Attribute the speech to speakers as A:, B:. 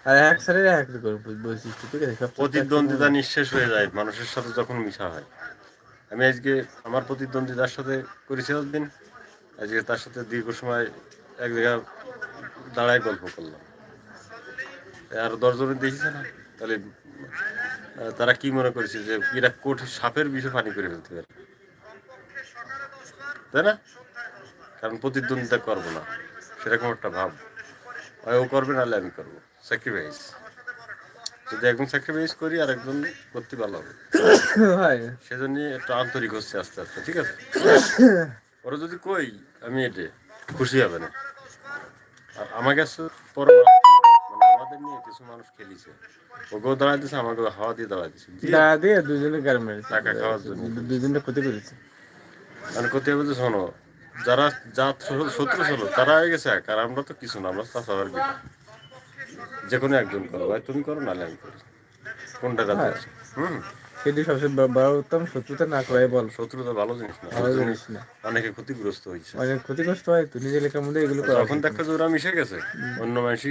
A: আর এক স্যারের এক বৈশিষ্ট্য, ঠিক আছে?
B: প্রতিদ্বন্দ্বিতা নিঃশেষ হয়ে যায় মানুষের সাথে যখন মিশা হয়। আমি আজকে আমার প্রতিদ্বন্দ্বিতার সাথে করেছি দিন, আজকে তার সাথে দীর্ঘ সময় এক জায়গায় দাঁড়ায় গল্প করলাম। আর 10 জনের দেখিছে না, তাহলে তারা কি মনে করেছে যে এরা কঠিন সাপের বিষে পানি করে ফেলতে পারে, তাই না? কারণ প্রতিদ্বন্দ্বিতা করবো না সেরকম একটা ভাব, ও করবে নাহলে আমি করবো, স্যাক্রিফাইস। যদি একজন স্যাক্রিফাইস করি আর একজন করতে ভালো হবে, সেজন্য একটু আন্তরিক হচ্ছে আস্তে আস্তে, ঠিক আছে? ওরা যদি কই আমি এটা খুশি হবে না। আর আমার কাছে পরে মানে আমাদের নিয়ে কিছু মানুষ খেলিছে, ওকেও দাঁড়াই দিছে, আমাকে হাওয়া দিয়ে দাঁড়াই দিছে,
A: দিয়ে দুজনে গার মেরেছে,
B: টাকা খাওয়ার জন্য।
A: দুজনে ক্ষতি করেছে।
B: মানে ক্ষতি হবে যে শোনো, যারা শত্রু ছিল তারা হয়ে গেছে এক, আর আমরা তো কিছু না, আমরা চাচাবার কি, যে কোনো একজন করো, ভাই তুমি করো নাহলে আমি করি, কোনটা রাজি আছে?
A: সেটি সবচেয়ে বড় উত্তম, শত্রুতা না করাই বল।
B: শত্রুতা ভালো জিনিস না,
A: ভালো জিনিস না,
B: অনেকে ক্ষতিগ্রস্ত হয়েছে,
A: অনেক ক্ষতিগ্রস্ত হয়। তো নিজের এলাকার মধ্যে এগুলো করা
B: যখন দেখো যে ওরা মিশে গেছে অন্য মানুষই